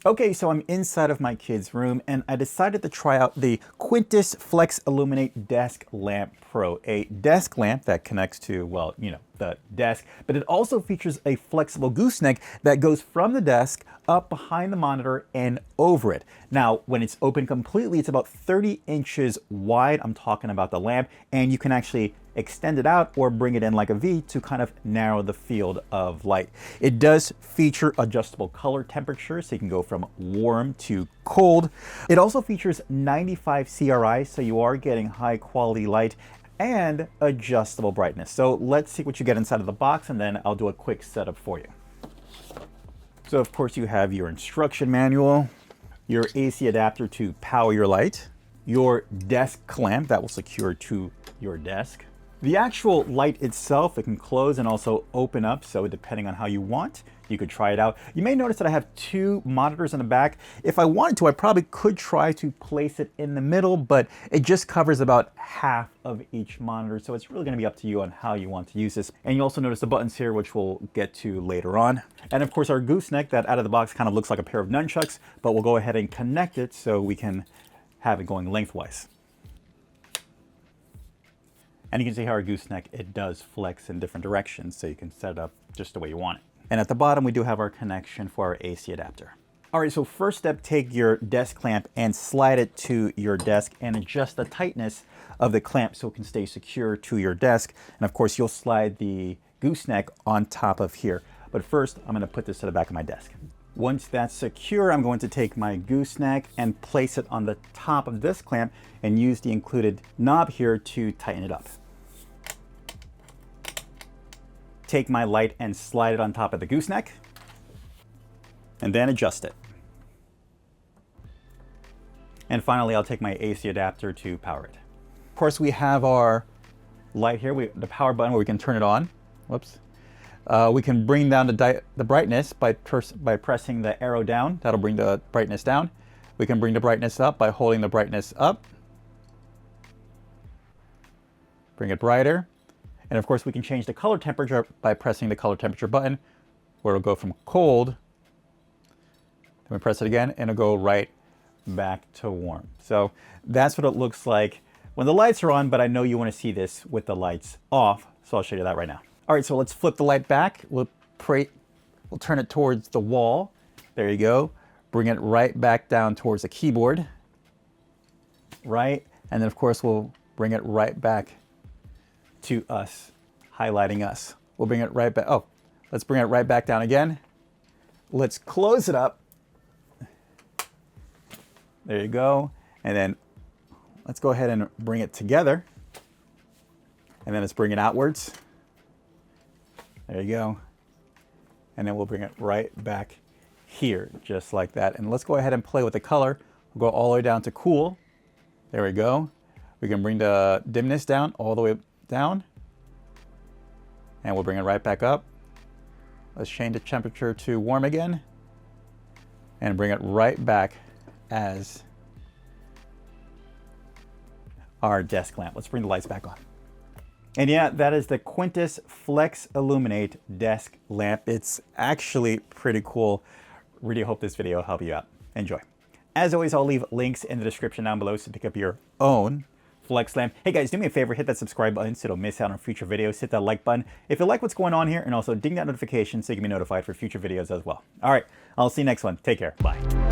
Okay, so I'm inside of my kid's room and I decided to try out the Quntis Flex Illuminate Desk Lamp Pro, a desk lamp that connects to, well, you know, the desk, but it also features a flexible gooseneck that goes from the desk up behind the monitor and over it. Now, when it's open completely, it's about 30 inches wide. I'm talking about the lamp, and you can actually extend it out or bring it in like a V to kind of narrow the field of light. It does feature adjustable color temperature, so you can go from warm to cold. It also features 95 CRI, so you are getting high quality light, and adjustable brightness. So let's see what you get inside of the box, and then I'll do a quick setup for you. So of course you have your instruction manual, your AC adapter to power your light, your desk clamp that will secure to your desk. The actual light itself, it can close and also open up, so depending on how you want, you could try it out. You may notice that I have two monitors in the back. If I wanted to, I probably could try to place it in the middle, but it just covers about half of each monitor, so it's really gonna be up to you on how you want to use this. And you also notice the buttons here, which we'll get to later on. And of course our gooseneck that out of the box kind of looks like a pair of nunchucks, but we'll go ahead and connect it so we can have it going lengthwise. And you can see how our gooseneck, it does flex in different directions, so you can set it up just the way you want it. And at the bottom, we do have our connection for our AC adapter. All right, so first step, take your desk clamp and slide it to your desk and adjust the tightness of the clamp so it can stay secure to your desk. And of course, you'll slide the gooseneck on top of here. But first, I'm gonna put this to the back of my desk. Once that's secure, I'm going to take my gooseneck and place it on the top of this clamp and use the included knob here to tighten it up. Take my light and slide it on top of the gooseneck and then adjust it. And finally, I'll take my AC adapter to power it. Of course, we have our light here, the power button where we can turn it on. Whoops. We can bring down the brightness by pressing the arrow down. That'll bring the brightness down. We can bring the brightness up by holding the brightness up. Bring it brighter. And of course, we can change the color temperature by pressing the color temperature button, where it'll go from cold. Then we press it again, and it'll go right back to warm. So that's what it looks like when the lights are on, but I know you want to see this with the lights off, so I'll show you that right now. All right, so let's flip the light back. We'll turn it towards the wall. There you go. Bring it right back down towards the keyboard. Right, and then of course we'll bring it right back to us, highlighting us. We'll bring it right back. Oh, let's bring it right back down again. Let's close it up. There you go. And then let's go ahead and bring it together. And then let's bring it outwards. There you go. And then we'll bring it right back here, just like that. And let's go ahead and play with the color. We'll go all the way down to cool. There we go. We can bring the dimness down all the way down, and we'll bring it right back up. Let's change the temperature to warm again and bring it right back as our desk lamp. Let's bring the lights back on. And yeah, that is the Quntis Flex Illuminate Desk Lamp. It's actually pretty cool. Really hope this video helped you out. Enjoy. As always, I'll leave links in the description down below to pick up your own Flex lamp. Hey guys, do me a favor, hit that subscribe button so you don't miss out on future videos. Hit that like button if you like what's going on here, and also ding that notification so you can be notified for future videos as well. All right, I'll see you next one. Take care. Bye.